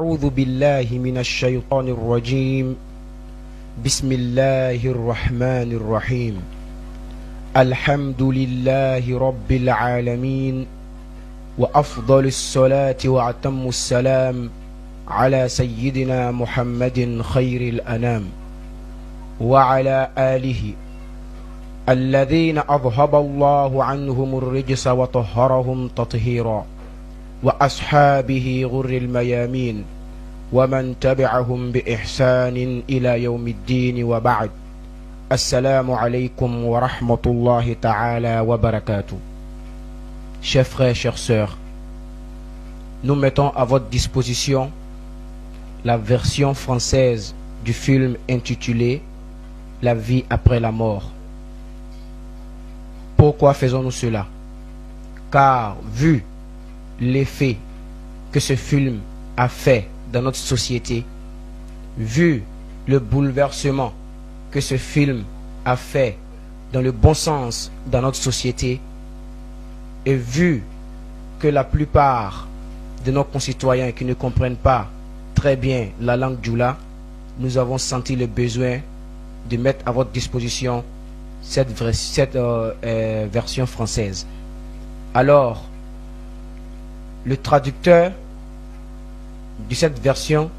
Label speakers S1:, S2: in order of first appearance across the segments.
S1: أعوذ بالله من الشيطان الرجيم. بسم الله الرحمن الرحيم. الحمد لله رب العالمين، وأفضل الصلاة وأتم السلام على سيدنا محمد خير الأنام، وعلى آله الذين أذهب الله عنهم الرجس وطهرهم تطهيرا، وأصحابه غر الميامين، ومن تبعهم بإحسان إلى يوم الدين، وبعد. Assalamu alaikum wa rahmatullahi ta'ala wa barakatuh. Chers frères, chères sœurs, nous mettons à votre disposition la version française du film intitulé La vie après la mort. Pourquoi faisons-nous cela? Car vu l'effet que ce film a fait dans notre société, vu le bouleversement que ce film a fait dans le bon sens dans notre société, et vu que la plupart de nos concitoyens qui ne comprennent pas très bien la langue djoula, nous avons senti le besoin de mettre à votre disposition cette version française. Alors, le traducteur de cette version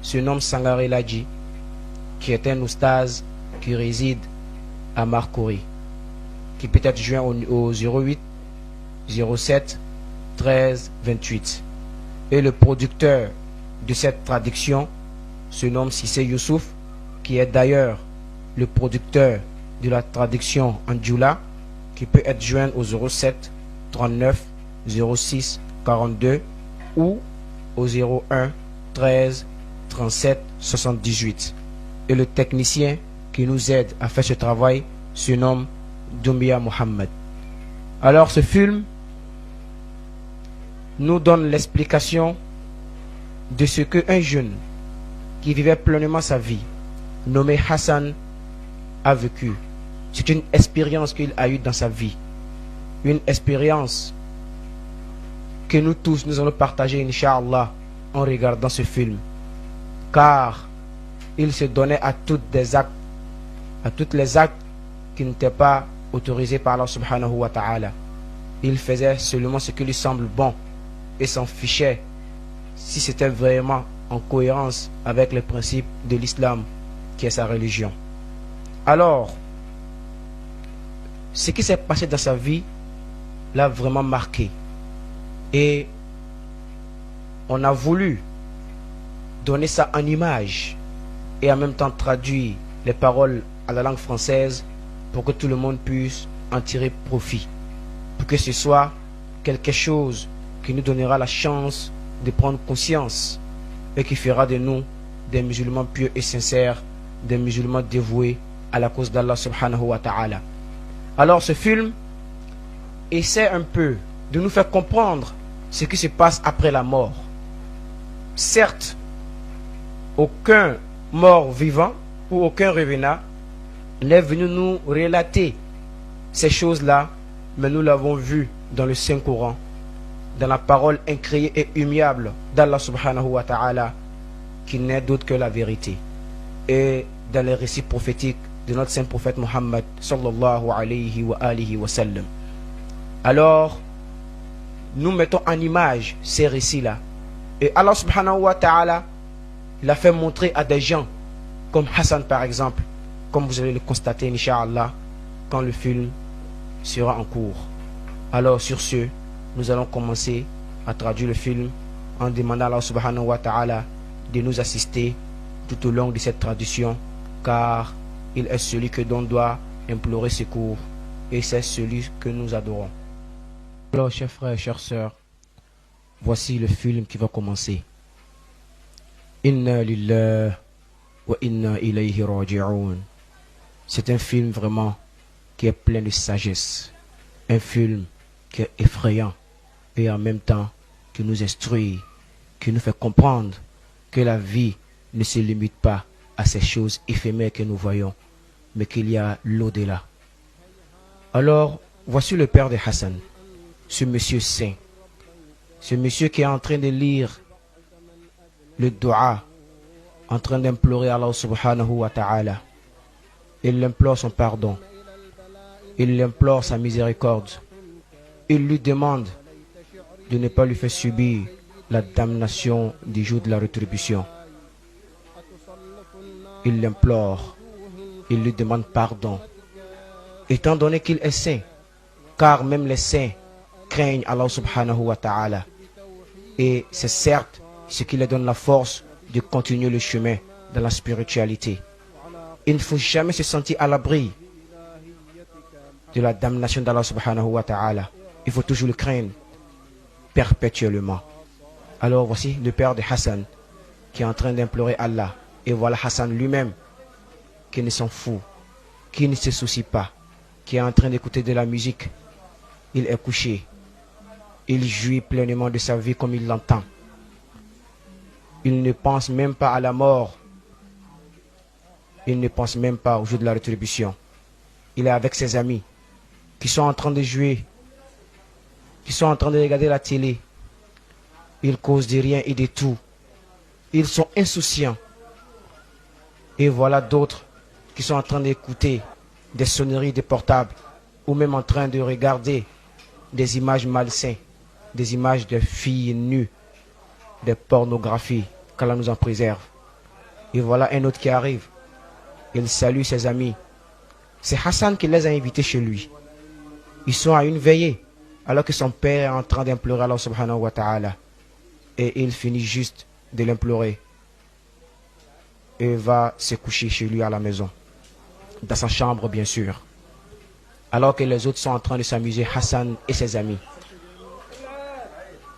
S1: se nomme Sangaré Ladji, qui est un oustaz qui réside à Marcory, qui peut être joint au 08 07 13 28. Et le producteur de cette traduction se nomme Sissé Youssouf, qui est d'ailleurs le producteur de la traduction en djoula, qui peut être joint au 07 39 06 42 ou au 01 13 37 78. Et le technicien qui nous aide à faire ce travail se nomme Doumbia Mohamed. Alors ce film nous donne l'explication de ce qu'un jeune qui vivait pleinement sa vie, nommé Hassan, a vécu. C'est une expérience qu'il a eue dans sa vie. Une expérience que nous tous, nous allons partager, Inch'Allah, en regardant ce film. Car il se donnait à tous les actes qui n'étaient pas autorisés par Allah subhanahu wa ta'ala. Il faisait seulement ce qui lui semble bon et s'en fichait si c'était vraiment en cohérence avec les principes de l'islam qui est sa religion. Alors, ce qui s'est passé dans sa vie l'a vraiment marqué. Et on a voulu donner ça en image et en même temps traduire les paroles à la langue française pour que tout le monde puisse en tirer profit, pour que ce soit quelque chose qui nous donnera la chance de prendre conscience et qui fera de nous des musulmans pieux et sincères, des musulmans dévoués à la cause d'Allah subhanahu wa ta'ala. Alors ce film essaie un peu de nous faire comprendre ce qui se passe après la mort. Certes, aucun mort vivant ou aucun revenant n'est venu nous relater ces choses-là, mais nous l'avons vu dans le Saint-Coran, dans la parole incréée et humiliable d'Allah subhanahu wa ta'ala, qui n'est d'autre que la vérité, et dans les récits prophétiques de notre saint prophète Muhammad sallallahu alayhi wa alihi wa sallam. Alors, nous mettons en image ces récits-là. Et Allah subhanahu wa ta'ala l'a fait montrer à des gens comme Hassan par exemple, comme vous allez le constater Inch'Allah quand le film sera en cours. Alors sur ce, nous allons commencer à traduire le film en demandant à Allah subhanahu wa ta'ala de nous assister tout au long de cette traduction, car il est celui que l'on doit implorer secours et c'est celui que nous adorons. Alors chers frères et chères sœurs, voici le film qui va commencer. Inna lillahi wa inna ilayhi raji'un. C'est un film vraiment qui est plein de sagesse, un film qui est effrayant et en même temps qui nous instruit, qui nous fait comprendre que la vie ne se limite pas à ces choses éphémères que nous voyons, mais qu'il y a l'au-delà. Alors, voici le père de Hassan, ce monsieur saint, ce monsieur qui est en train de lire le dua, en train d'implorer Allah subhanahu wa ta'ala. Il implore son pardon. Il implore sa miséricorde. Il lui demande de ne pas lui faire subir la damnation du jour de la rétribution. Il l'implore. Il lui demande pardon. Étant donné qu'il est saint, car même les saints craignent Allah subhanahu wa ta'ala. Et c'est certes ce qui leur donne la force de continuer le chemin dans la spiritualité. Il ne faut jamais se sentir à l'abri de la damnation d'Allah subhanahu wa ta'ala. Il faut toujours le craindre perpétuellement. Alors voici le père de Hassan qui est en train d'implorer Allah. Et voilà Hassan lui-même qui ne s'en fout, qui ne se soucie pas, qui est en train d'écouter de la musique. Il est couché. Il jouit pleinement de sa vie comme il l'entend. Il ne pense même pas à la mort. Il ne pense même pas au jour de la rétribution. Il est avec ses amis qui sont en train de jouer, qui sont en train de regarder la télé. Ils causent de rien et de tout. Ils sont insouciants. Et voilà d'autres qui sont en train d'écouter des sonneries de portables ou même en train de regarder des images malsaines, des images de filles nues, des pornographies, qu'Allah nous en préserve. Et voilà un autre qui arrive. Il salue ses amis. C'est Hassan qui les a invités chez lui. Ils sont à une veillée, alors que son père est en train d'implorer Allah subhanahu wa ta'ala. Et il finit juste de l'implorer. Et va se coucher chez lui à la maison. Dans sa chambre, bien sûr. Alors que les autres sont en train de s'amuser, Hassan et ses amis.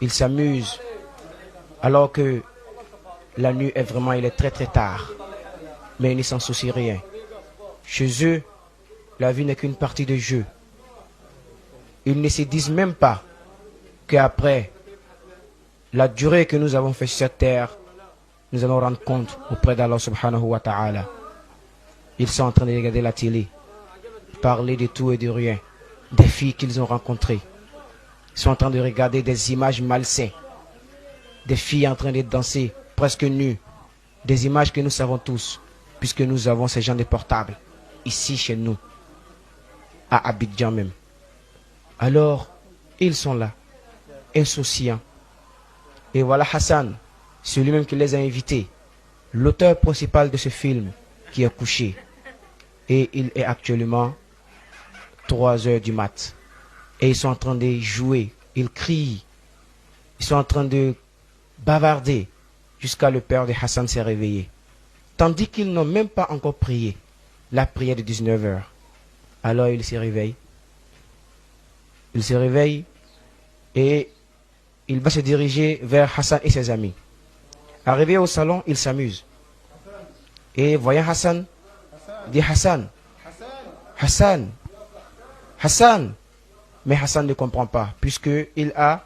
S1: Ils s'amusent. Alors que la nuit est vraiment, il est très très tard. Mais ils ne s'en soucient rien. Chez eux, la vie n'est qu'une partie de jeu. Ils ne se disent même pas qu'après la durée que nous avons fait sur cette terre, nous allons rendre compte auprès d'Allah subhanahu wa ta'ala. Ils sont en train de regarder la télé, parler de tout et de rien, des filles qu'ils ont rencontrées. Ils sont en train de regarder des images malsaines, des filles en train de danser presque nues, des images que nous savons tous, puisque nous avons ces gens de portables, ici chez nous, à Abidjan même. Alors, ils sont là, insouciants. Et voilà Hassan, celui-même qui les a invités, l'auteur principal de ce film, qui est couché. Et il est actuellement 3 heures du mat. Et ils sont en train de jouer, ils crient, ils sont en train de bavarder, jusqu'à le père de Hassan s'est réveillé. Tandis qu'ils n'ont même pas encore prié la prière de 19 heures. Alors il se réveille. Il se réveille et il va se diriger vers Hassan et ses amis. Arrivé au salon, il s'amuse. Et voyant Hassan, il dit Hassan, Hassan, Hassan. Mais Hassan ne comprend pas, puisqu'il a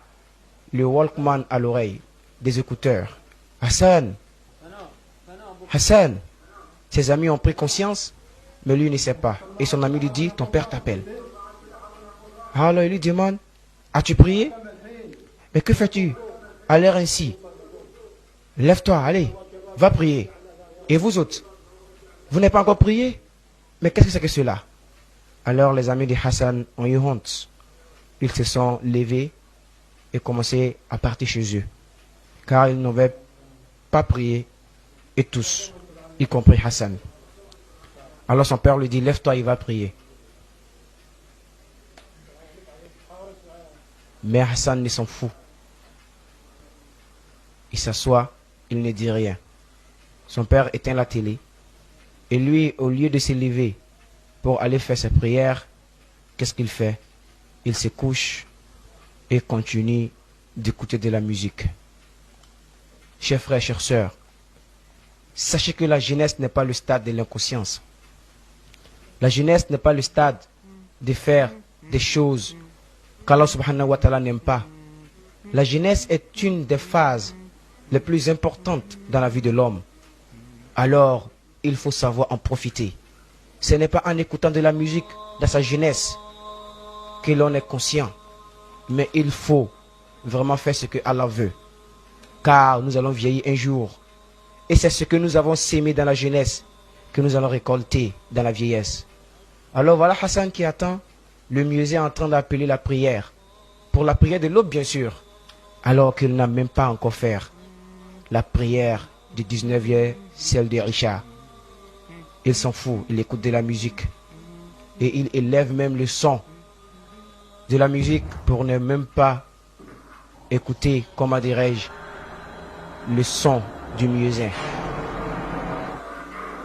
S1: le Walkman à l'oreille, des écouteurs. Hassan, Hassan. Ses amis ont pris conscience, mais lui ne sait pas. Et son ami lui dit, ton père t'appelle. Alors il lui demande, as-tu prié? Mais que fais-tu à l'air ainsi? Lève-toi, allez, va prier. Et vous autres, vous n'avez pas encore prié? Mais qu'est-ce que c'est que cela? Alors les amis de Hassan ont eu honte. Ils se sont levés et commencé à partir chez eux. Car ils n'avaient pas prié, et tous, y compris Hassan. Alors son père lui dit, lève-toi, il va prier. Mais Hassan ne s'en fout. Il s'assoit, il ne dit rien. Son père éteint la télé. Et lui, au lieu de se lever pour aller faire ses prières, qu'est-ce qu'il fait? Il se couche et continue d'écouter de la musique. Chers frères, chères sœurs, sachez que la jeunesse n'est pas le stade de l'inconscience. La jeunesse n'est pas le stade de faire des choses qu'Allah subhanahu wa ta'ala n'aime pas. La jeunesse est une des phases les plus importantes dans la vie de l'homme. Alors, il faut savoir en profiter. Ce n'est pas en écoutant de la musique dans sa jeunesse que l'on est conscient. Mais il faut vraiment faire ce que Allah veut. car nous allons vieillir un jour. Et c'est ce que nous avons sémé dans la jeunesse que nous allons récolter dans la vieillesse. Alors voilà Hassan qui attend. Le muezzin est en train d'appeler la prière. Pour la prière de l'aube, bien sûr. Alors qu'il n'a même pas encore fait la prière du 19e, celle de Isha. Il s'en fout, il écoute de la musique. Et il élève même le son de la musique pour ne même pas écouter, comment dirais-je, le son du muezzin.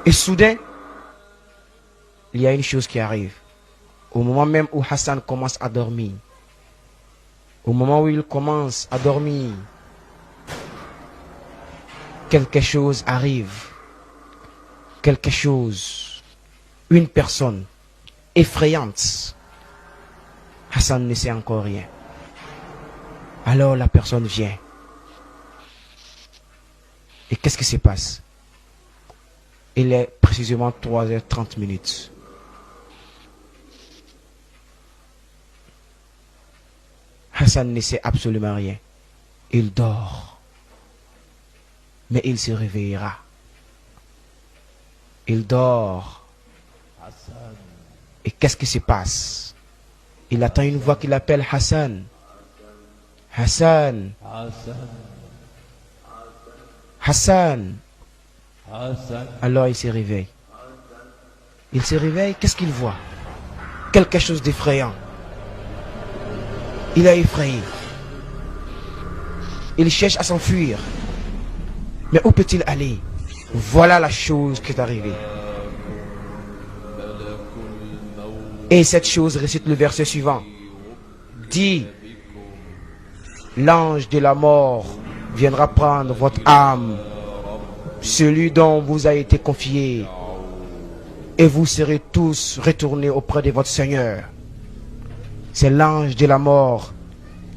S1: Et soudain, il y a une chose qui arrive. Au moment même où Hassan commence à dormir, au moment où il commence à dormir, quelque chose arrive. Quelque chose, une personne effrayante. Hassan ne sait encore rien. Alors la personne vient. Et qu'est-ce qui se passe? Il est précisément 3h30. Hassan ne sait absolument rien. Il dort. Mais il se réveillera. Il dort. Et qu'est-ce qui se passe? Il attend une voix qui l'appelle Hassan. Hassan. Hassan. Alors il se réveille. Il se réveille, qu'est-ce qu'il voit? Quelque chose d'effrayant. Il est effrayé. Il cherche à s'enfuir. Mais où peut-il aller? Voilà la chose qui est arrivée. Et cette chose récite le verset suivant. Dit, l'ange de la mort viendra prendre votre âme, celui dont vous a été confié, et vous serez tous retournés auprès de votre Seigneur. C'est l'ange de la mort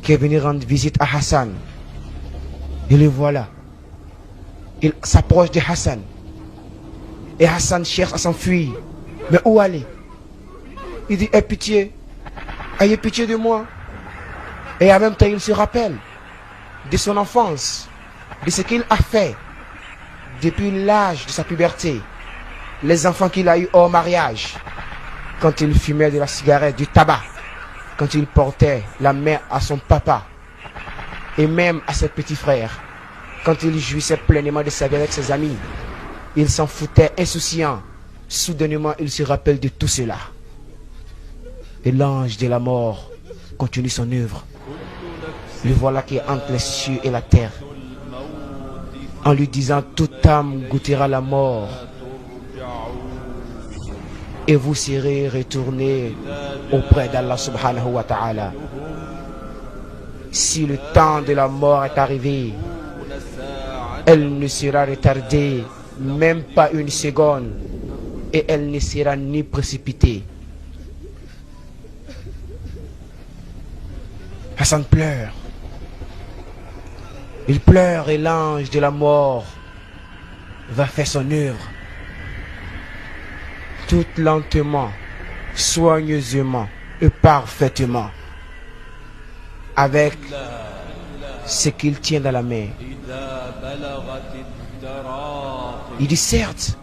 S1: qui est venu rendre visite à Hassan. Et le voilà. Il s'approche de Hassan. Et Hassan cherche à s'enfuir. Mais où aller? Il dit, aie pitié. Ayez pitié de moi. Et en même temps, il se rappelle de son enfance, de ce qu'il a fait depuis l'âge de sa puberté. Les enfants qu'il a eus hors mariage. Quand il fumait de la cigarette, du tabac. Quand il portait la main à son papa. Et même à ses petits frères. Quand il jouissait pleinement de sa vie avec ses amis, il s'en foutait insouciant. Soudainement, il se rappelle de tout cela. Et l'ange de la mort continue son œuvre. Le voilà qui est entre les cieux et la terre. En lui disant, toute âme goûtera la mort. Et vous serez retournés auprès d'Allah subhanahu wa ta'ala. Si le temps de la mort est arrivé, elle ne sera retardée même pas une seconde et elle ne sera ni précipitée. Hassan pleure. Il pleure et l'ange de la mort va faire son œuvre. Tout lentement, soigneusement et parfaitement. Avec ce qu'il tient dans la main. Il dit certes,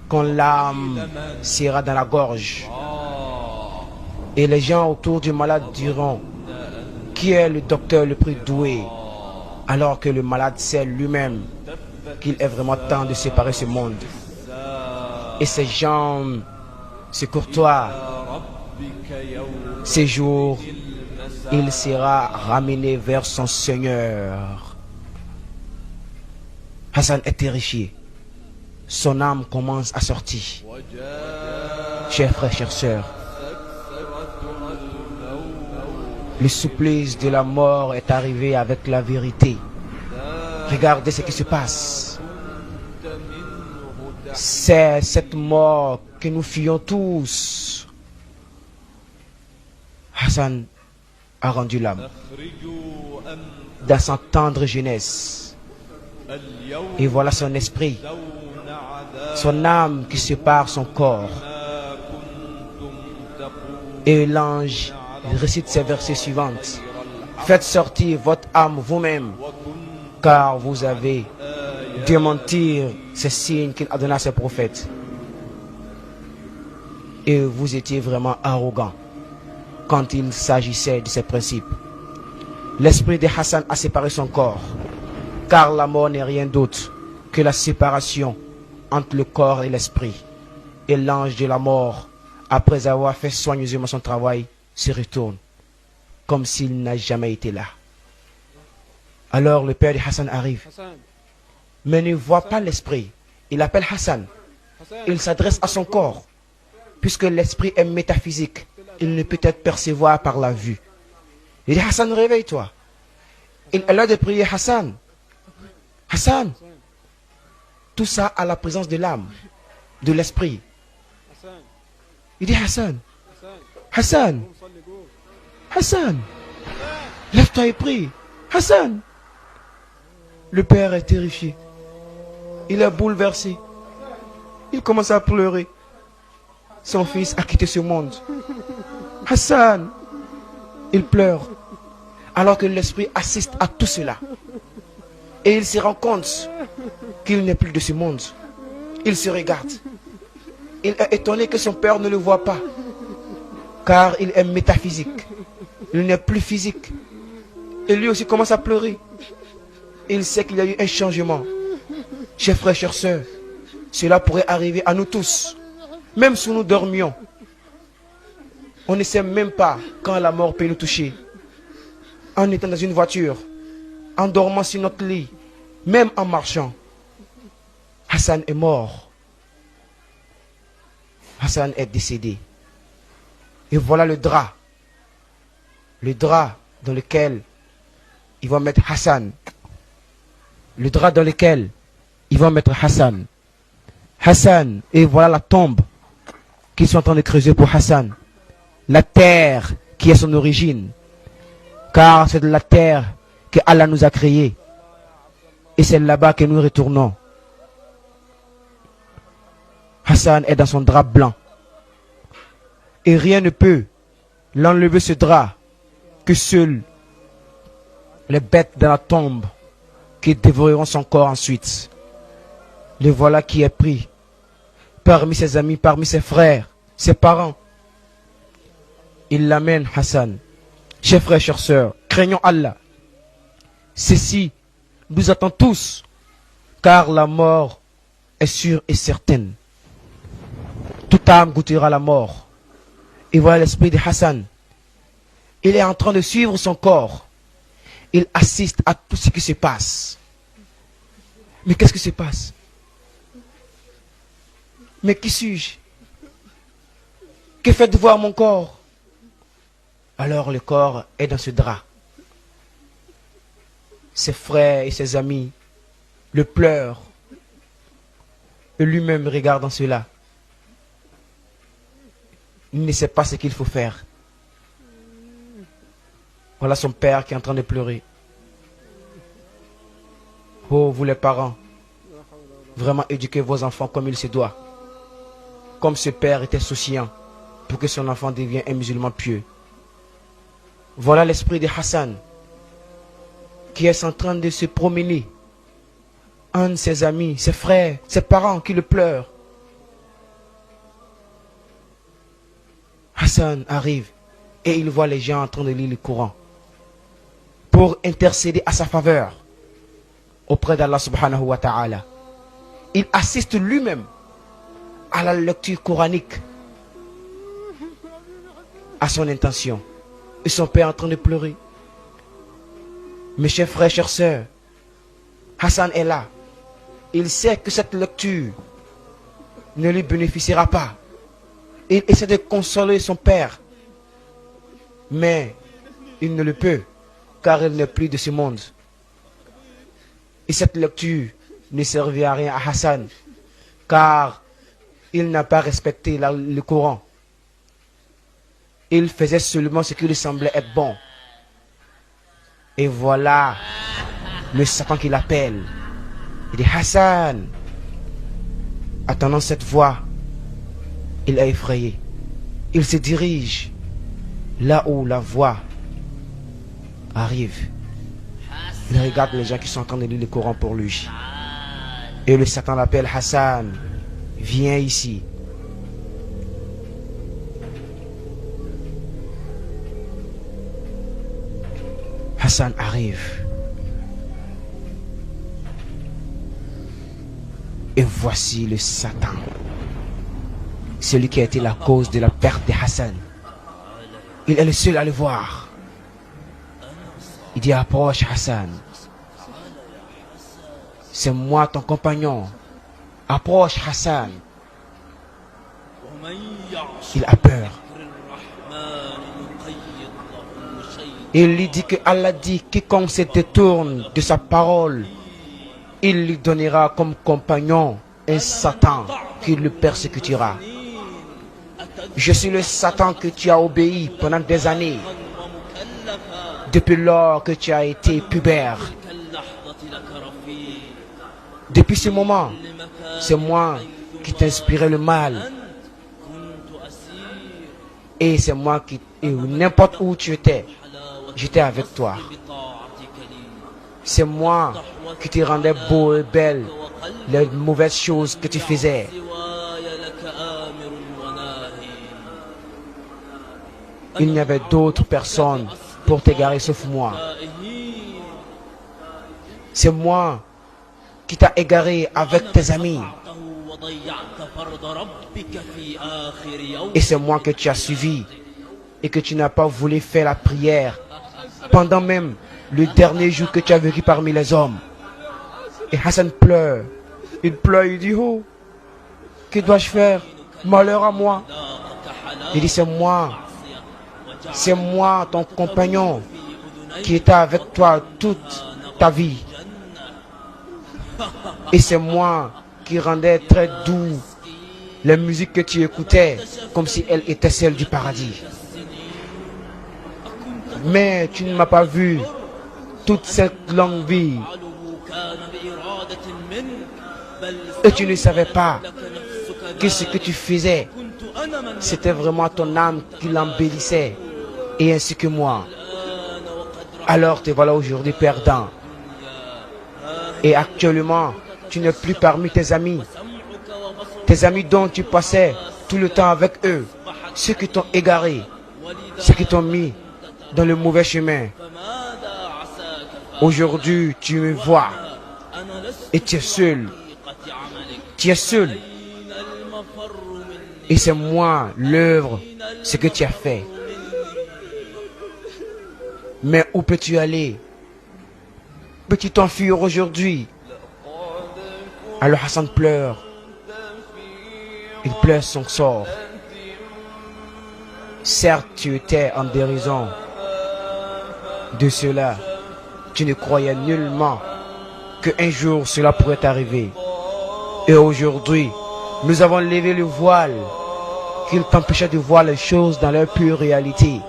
S1: quand l'âme sera dans la gorge, et les gens autour du malade diront, qui est le docteur le plus doué? Alors que le malade sait lui-même qu'il est vraiment temps de séparer ce monde. Et ces gens, ce courtois, ces jours, il sera ramené vers son Seigneur. Hassan est terrifié. Son âme commence à sortir. Chers frères, chères sœurs, le supplice de la mort est arrivé avec la vérité. Regardez ce qui se passe. C'est cette mort que nous fuyons tous. Hassan a rendu l'âme dans sa tendre jeunesse. Et voilà son esprit, son âme qui sépare son corps. Et l'ange récite ces versets suivants. Faites sortir votre âme vous-même car vous avez démentir ces signes qu'il a donnés à ses prophètes. Et vous étiez vraiment arrogant quand il s'agissait de ces principes. L'esprit de Hassan a séparé son corps, car la mort n'est rien d'autre que la séparation entre le corps et l'esprit. Et l'ange de la mort, après avoir fait soigneusement son travail, se retourne, comme s'il n'a jamais été là. Alors le père de Hassan arrive, mais ne voit pas l'esprit. Il appelle Hassan. Il s'adresse à son corps. Puisque l'esprit est métaphysique, il ne peut être percevoir par la vue. Il dit, Hassan, réveille-toi. Il est là de prier, Hassan. Hassan. Tout ça à la présence de l'âme, de l'esprit. Il dit, Hassan. Hassan. Hassan. Lève-toi et prie. Hassan. Le père est terrifié. Il est bouleversé. Il commence à pleurer. Son fils a quitté ce monde. Hassan. Il pleure. Alors que l'esprit assiste à tout cela. Et il se rend compte qu'il n'est plus de ce monde. Il se regarde. Il est étonné que son père ne le voit pas. Car il est métaphysique. Il n'est plus physique. Et lui aussi commence à pleurer. Il sait qu'il y a eu un changement. Chers frères, chères sœurs, cela pourrait arriver à nous tous. Même si nous dormions. On ne sait même pas quand la mort peut nous toucher. En étant dans une voiture, en dormant sur notre lit, même en marchant. Hassan est mort. Hassan est décédé. Et voilà le drap. Le drap dans lequel ils vont mettre Hassan. Le drap dans lequel ils vont mettre Hassan. Hassan, et voilà la tombe qu'ils sont en train de creuser pour Hassan. La terre qui est son origine. Car c'est de la terre que Allah nous a créée. Et c'est là-bas que nous retournons. Hassan est dans son drap blanc. Et rien ne peut l'enlever ce drap que seuls les bêtes dans la tombe qui dévoreront son corps ensuite. Le voilà qui est pris parmi ses amis, parmi ses frères, ses parents. Il l'amène, Hassan. Chers frères, chères sœurs, craignons Allah. Ceci nous attend tous, car la mort est sûre et certaine. Toute âme goûtera la mort. Et voilà l'esprit de Hassan. Il est en train de suivre son corps. Il assiste à tout ce qui se passe. Mais qu'est-ce qui se passe? Mais qui suis-je? Que faites-vous à mon corps? Alors le corps est dans ce drap. Ses frères et ses amis le pleurent. Et lui-même regarde dans cela. Il ne sait pas ce qu'il faut faire. Voilà son père qui est en train de pleurer. Oh, vous les parents, vraiment éduquez vos enfants comme il se doit. Comme ce père était souciant pour que son enfant devienne un musulman pieux. Voilà l'esprit de Hassan qui est en train de se promener. Un de ses amis, ses frères, ses parents qui le pleurent. Hassan arrive et il voit les gens en train de lire le Coran pour intercéder à sa faveur auprès d'Allah subhanahu wa ta'ala. Il assiste lui-même à la lecture coranique à son intention. Et son père est en train de pleurer. Mes chers frères, chères sœurs, Hassan est là. Il sait que cette lecture ne lui bénéficiera pas. Il essaie de consoler son père. Mais il ne le peut, car il n'est plus de ce monde. Et cette lecture ne servit à rien à Hassan, car il n'a pas respecté le Coran. Il faisait seulement ce qui lui semblait être bon. Et voilà le Satan qui l'appelle. Il dit Hassan. Attendant cette voix, il est effrayé. Il se dirige là où la voix arrive. Il regarde les gens qui sont en train de lire le Coran pour lui. Et le Satan l'appelle Hassan. Viens ici. Hassan arrive. Et voici le Satan. Celui qui a été la cause de la perte de Hassan. Il est le seul à le voir. Il dit, approche Hassan. C'est moi ton compagnon. Approche Hassan. Il a peur. Il lui dit que Allah dit, quiconque se détourne de sa parole, il lui donnera comme compagnon un Satan qui le persécutera. Je suis le Satan que tu as obéi pendant des années, depuis lors que tu as été pubère. Depuis ce moment, c'est moi qui t'inspirais le mal. Et c'est moi qui, n'importe où tu étais, j'étais avec toi. C'est moi qui te rendais beau et belle les mauvaises choses que tu faisais. Il n'y avait d'autres personnes pour t'égarer sauf moi. C'est moi qui t'a égaré avec tes amis. Et c'est moi que tu as suivi et que tu n'as pas voulu faire la prière pendant même le dernier jour que tu as vécu parmi les hommes. Et Hassan pleure. Il pleure, il dit, oh, que dois-je faire? Malheur à moi. Il dit, c'est moi, ton compagnon, qui était avec toi toute ta vie. Et c'est moi qui rendais très doux les musiques que tu écoutais, comme si elles étaient celles du paradis. Mais tu ne m'as pas vu toute cette longue vie. Et tu ne savais pas que ce que tu faisais, c'était vraiment ton âme qui l'embellissait, et ainsi que moi. Alors te voilà aujourd'hui perdant. Et actuellement, tu n'es plus parmi tes amis. Tes amis dont tu passais tout le temps avec eux. Ceux qui t'ont égaré. Ceux qui t'ont mis dans le mauvais chemin. Aujourd'hui, tu me vois. Et tu es seul. Tu es seul. Et c'est moi, l'œuvre, ce que tu as fait. Mais où peux-tu aller? Peux-tu t'enfuir aujourd'hui? Alors Hassan pleure. Il pleure son sort. Certes, tu étais en dérision de cela. Tu ne croyais nullement qu'un jour cela pourrait arriver. Et aujourd'hui, nous avons levé le voile qu'il t'empêchait de voir les choses dans leur pure réalité.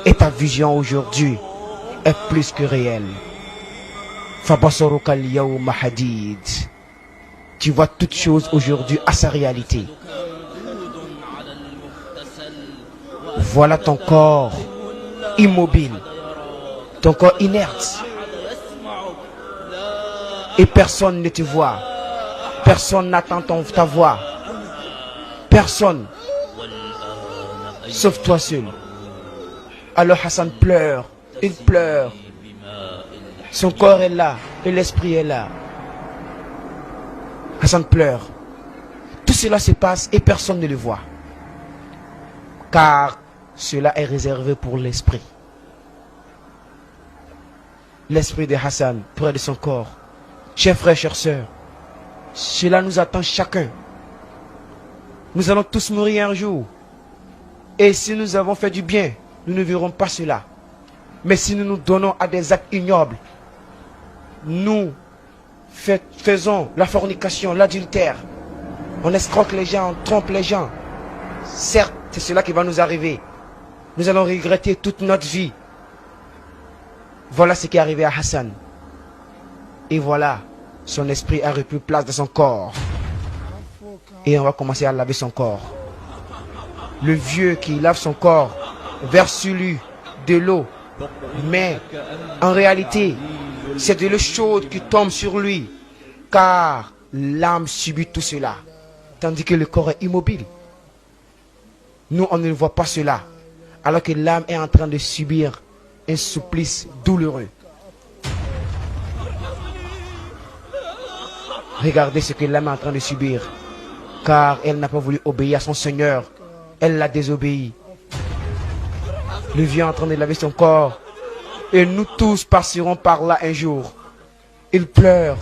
S1: Et ta vision aujourd'hui est plus que réelle. Fabasaruka al-yawma hadid. Tu vois toutes choses aujourd'hui à sa réalité. Voilà ton corps immobile, ton corps inerte. Et personne ne te voit. Personne n'attend ta voix. Personne. Sauf toi seul. Alors Hassan pleure. Il pleure. Son corps est là et l'esprit est là. Hassan pleure. Tout cela se passe et personne ne le voit. Car cela est réservé pour l'esprit. L'esprit de Hassan près de son corps. Chers frères, chères sœurs, cela nous attend chacun. Nous allons tous mourir un jour. Et si nous avons fait du bien, nous ne verrons pas cela. Mais si nous nous donnons à des actes ignobles, nous faisons la fornication, l'adultère, on escroque les gens, on trompe les gens. Certes, c'est cela qui va nous arriver. Nous allons regretter toute notre vie. Voilà ce qui est arrivé à Hassan. Et voilà, son esprit a repris place dans son corps. Et on va commencer à laver son corps. Le vieux qui lave son corps verse sur lui de l'eau. Mais en réalité, C'est de l'eau chaude qui tombe sur lui, car l'âme subit tout cela, tandis que le corps est immobile. Nous, on ne voit pas cela, alors que l'âme est en train de subir un supplice douloureux. Regardez ce que l'âme est en train de subir, car elle n'a pas voulu obéir à son Seigneur. Elle l'a désobéi. Le vieux est en train de laver son corps, et nous tous passerons par là un jour. Il pleure,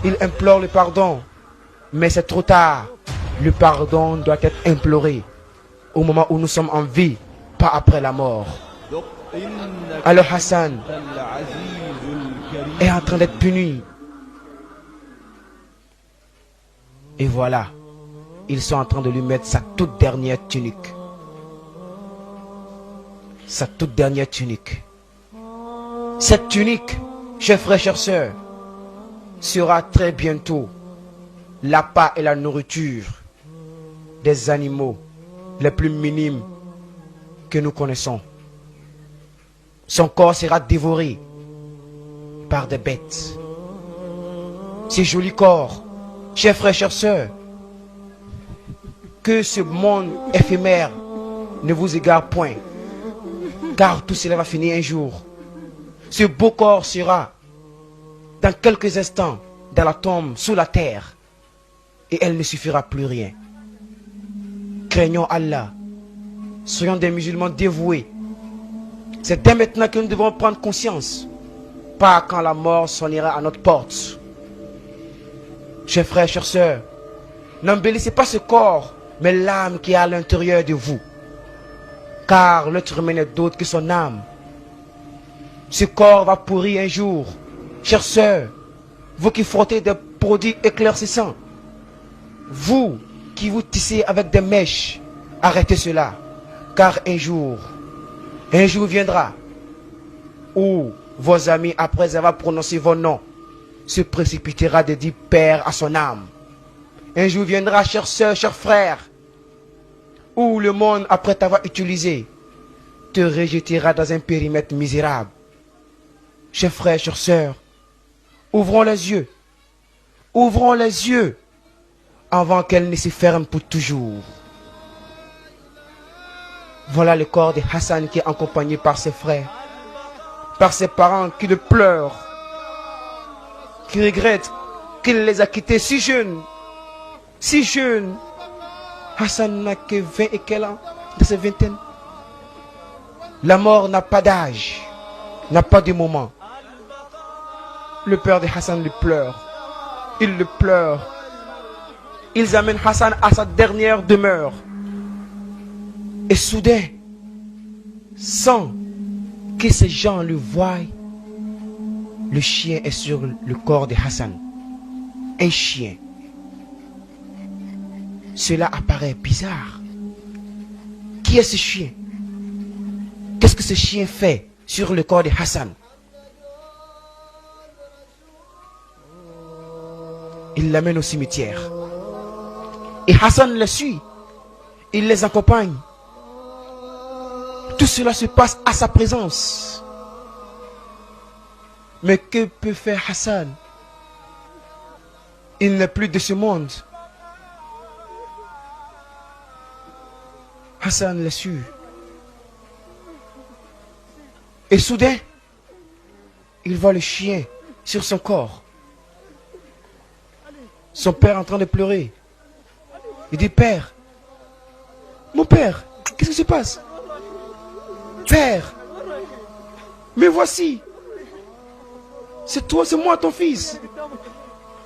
S1: il implore le pardon, mais c'est trop tard. Le pardon doit être imploré au moment où nous sommes en vie, pas après la mort. Alors Hassan est en train d'être puni. Et voilà, ils sont en train de lui mettre sa toute dernière tunique. Sa toute dernière tunique. Cette tunique, chers frères, chères sœurs, sera très bientôt l'appât et la nourriture des animaux les plus minimes que nous connaissons. Son corps sera dévoré par des bêtes. Ces jolis corps, chers frères, chères sœurs, que ce monde éphémère ne vous égare point, car tout cela va finir un jour. Ce beau corps sera, dans quelques instants, dans la tombe, sous la terre, et elle ne suffira plus rien. Craignons Allah, soyons des musulmans dévoués. C'est dès maintenant que nous devons prendre conscience, pas quand la mort sonnera à notre porte. Chers frères, chères sœurs, n'embellissez pas ce corps, mais l'âme qui est à l'intérieur de vous. Car l'être humain n'est d'autre que son âme. Ce corps va pourrir un jour. Chères sœurs, vous qui frottez des produits éclaircissants, vous qui vous tissez avec des mèches, arrêtez cela. Car un jour viendra où vos amis, après avoir prononcé vos noms, se précipitera de dire Père à son âme. Un jour viendra, chères sœurs, chers frères, où le monde, après t'avoir utilisé, te rejettera dans un périmètre misérable. Chers frères, chères sœurs, ouvrons les yeux. Ouvrons les yeux avant qu'elles ne se ferment pour toujours. Voilà le corps de Hassan qui est accompagné par ses frères, par ses parents qui le pleurent, qui regrettent qu'il les a quittés si jeunes. Si jeune. Hassan n'a que 20 et quelques ans de sa vingtaine. La mort n'a pas d'âge, n'a pas de moment. Le père de Hassan le pleure. Il le pleure. Ils amènent Hassan à sa dernière demeure. Et soudain, sans que ces gens le voient, le chien est sur le corps de Hassan. Un chien. Cela apparaît bizarre. Qui est ce chien? Qu'est-ce que ce chien fait sur le corps de Hassan? Il l'amène au cimetière. Et Hassan le suit. Il les accompagne. Tout cela se passe à sa présence. Mais que peut faire Hassan? Il n'est plus de ce monde. Hassan le suit. Et soudain, il voit le chien sur son corps. Son père en train de pleurer. Il dit, Père, mon père, qu'est-ce qui se passe? Père, me voici. C'est toi, c'est moi ton fils.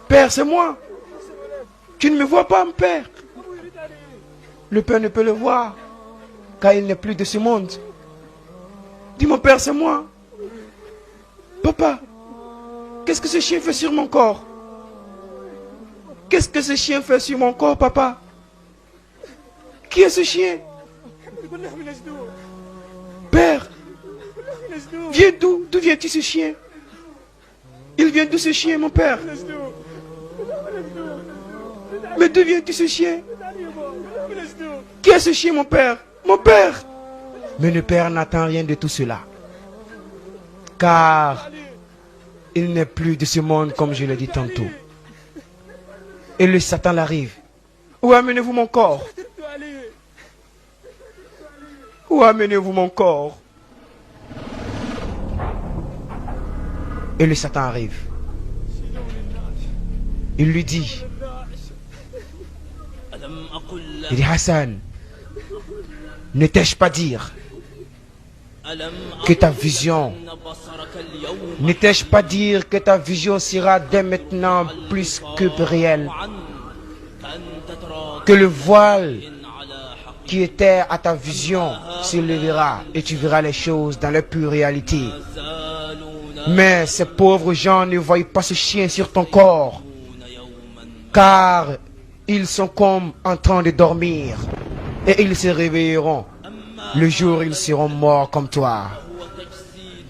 S1: Père, c'est moi. Tu ne me vois pas, mon père. Le père ne peut le voir, car il n'est plus de ce monde. Dis, mon père, c'est moi. Papa, qu'est-ce que ce chien fait sur mon corps? Qu'est-ce que ce chien fait sur mon corps, papa? Qui est ce chien? Père, viens d'où? D'où vient-il ce chien? Il vient d'où ce chien, mon père? Mais d'où vient-il ce chien? Qui est ce chien, mon père? Mon père! Mais le père n'attend rien de tout cela. Car Il n'est plus de ce monde comme je l'ai dit tantôt. Et le Satan arrive. Où amenez-vous mon corps? Où amenez-vous mon corps? Et le Satan arrive. Il lui dit, il dit, Hassan, ne t'ai-je pas dire que ta vision, ne t'ai-je pas dire que ta vision sera dès maintenant plus que réelle, que le voile qui était à ta vision se lèvera et tu verras les choses dans leur pure réalité. Mais ces pauvres gens ne voient pas ce chien sur ton corps, car ils sont comme en train de dormir et ils se réveilleront le jour où ils seront morts comme toi.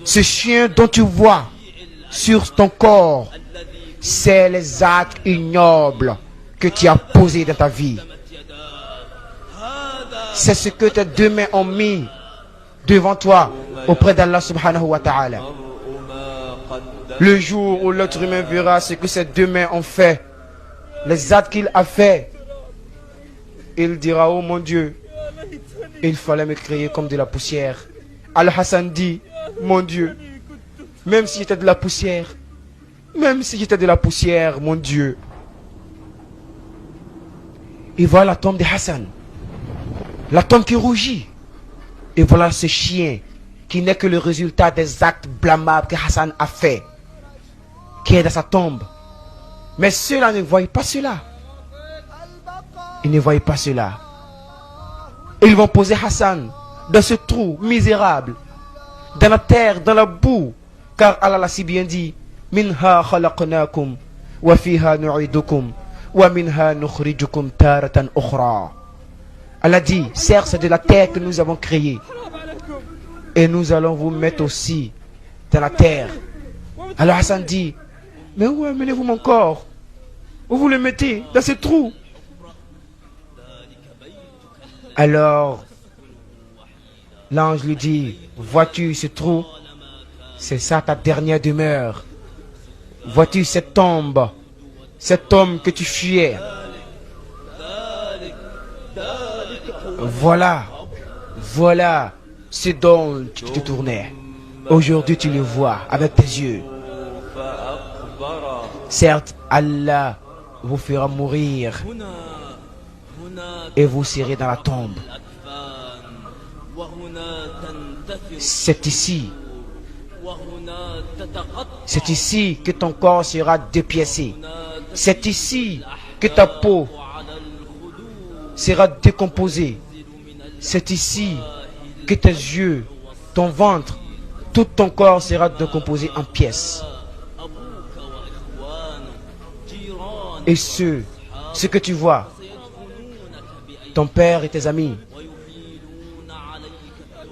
S1: Ce chien dont tu vois sur ton corps, c'est les actes ignobles que tu as posés dans ta vie. C'est ce que tes deux mains ont mis devant toi auprès d'Allah subhanahu wa ta'ala. Le jour où l'autre humain verra ce que ces deux mains ont fait, les actes qu'il a fait, il dira, oh mon Dieu, il fallait me créer comme de la poussière. Al-Hassan dit, mon Dieu, même si j'étais de la poussière, même si j'étais de la poussière, mon Dieu. Il voit la tombe de Hassan, la tombe qui rougit. Et voilà ce chien qui n'est que le résultat des actes blâmables que Hassan a fait, qui est dans sa tombe. Mais ceux-là ne voient pas cela. Ils ne voient pas cela. Ils vont poser Hassan dans ce trou misérable, dans la terre, dans la boue, car Allah l'a si bien dit, minha khalaqnakum wa fiha nu'idukum wa minha nukhrijukum taratan ukhra. Allah dit, certes c'est de la terre que nous avons créé et nous allons vous mettre aussi dans la terre. Alors Hassan dit, mais où amenez-vous mon corps? Où vous le mettez? Dans ce trou. Alors l'ange lui dit, vois-tu ce trou? C'est ça ta dernière demeure. Vois-tu cette tombe, cet homme que tu fuyais? Voilà ce dont tu te tournais. Aujourd'hui tu le vois avec tes yeux. Certes, Allah vous fera mourir et vous serez dans la tombe. C'est ici que ton corps sera dépiécé. C'est ici que ta peau sera décomposée. C'est ici que tes yeux, ton ventre, tout ton corps sera décomposé en pièces. Et ce que tu vois, ton père et tes amis,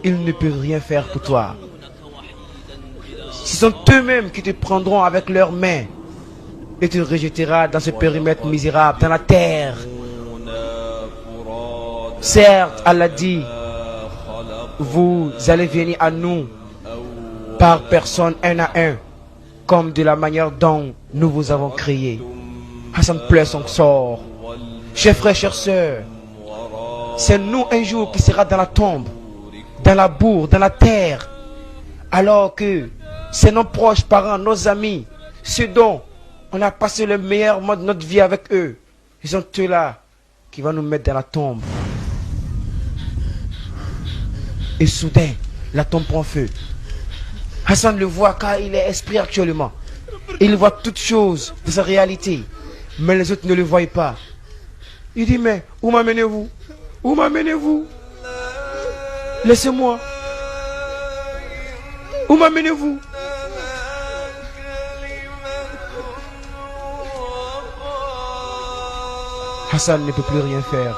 S1: ils ne peuvent rien faire pour toi. Ce sont eux-mêmes qui te prendront avec leurs mains et te rejetteront dans ce périmètre misérable, dans la terre. Certes, Allah dit, vous allez venir à nous par personne, un à un, comme de la manière dont nous vous avons créé. Hassan pleure son sort. Chers frères, chères sœurs, c'est nous un jour qui sera dans la tombe, dans la bourre, dans la terre, alors que c'est nos proches parents, nos amis, ceux dont on a passé le meilleur moment de notre vie avec eux. Ils sont eux là qui vont nous mettre dans la tombe. Et soudain, la tombe prend feu. Hassan le voit car il est esprit actuellement. Il voit toutes choses de sa réalité. Mais les autres ne le voient pas. Il dit, mais où m'amenez-vous? Où m'amenez-vous? Laissez-moi. Où m'amenez-vous? Hassan ne peut plus rien faire.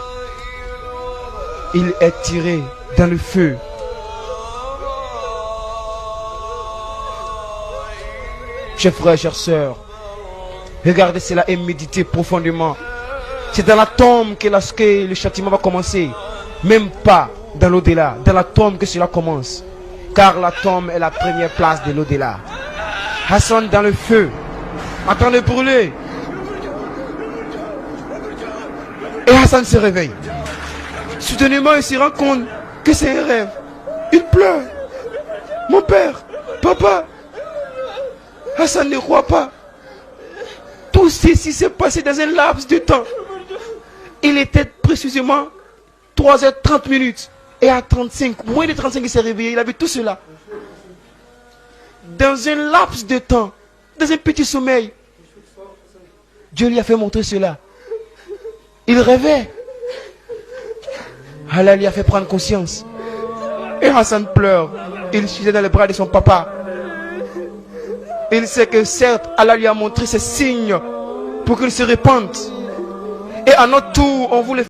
S1: Il est tiré dans le feu. Chers frères, chères sœurs, regardez cela et méditez profondément. C'est dans la tombe que le châtiment va commencer. Même pas dans l'au-delà. Dans la tombe que cela commence. Car la tombe est la première place de l'au-delà. Hassan dans le feu, en train de brûler. Et Hassan se réveille. Soudainement, il se rend compte que c'est un rêve. Il pleure. Mon père, papa. Hassan ne croit pas. Tout ceci s'est passé dans un laps de temps. Il était précisément 3h30. Et à 35, moins de 35, il s'est réveillé. Il a vu tout cela. Dans un laps de temps, dans un petit sommeil, Dieu lui a fait montrer cela. Il rêvait. Allah lui a fait prendre conscience. Et Hassan pleure. Il gisait dans les bras de son papa. Il sait que certes, Allah lui a montré ces signes pour qu'il se répande. Et à notre tour, on voulait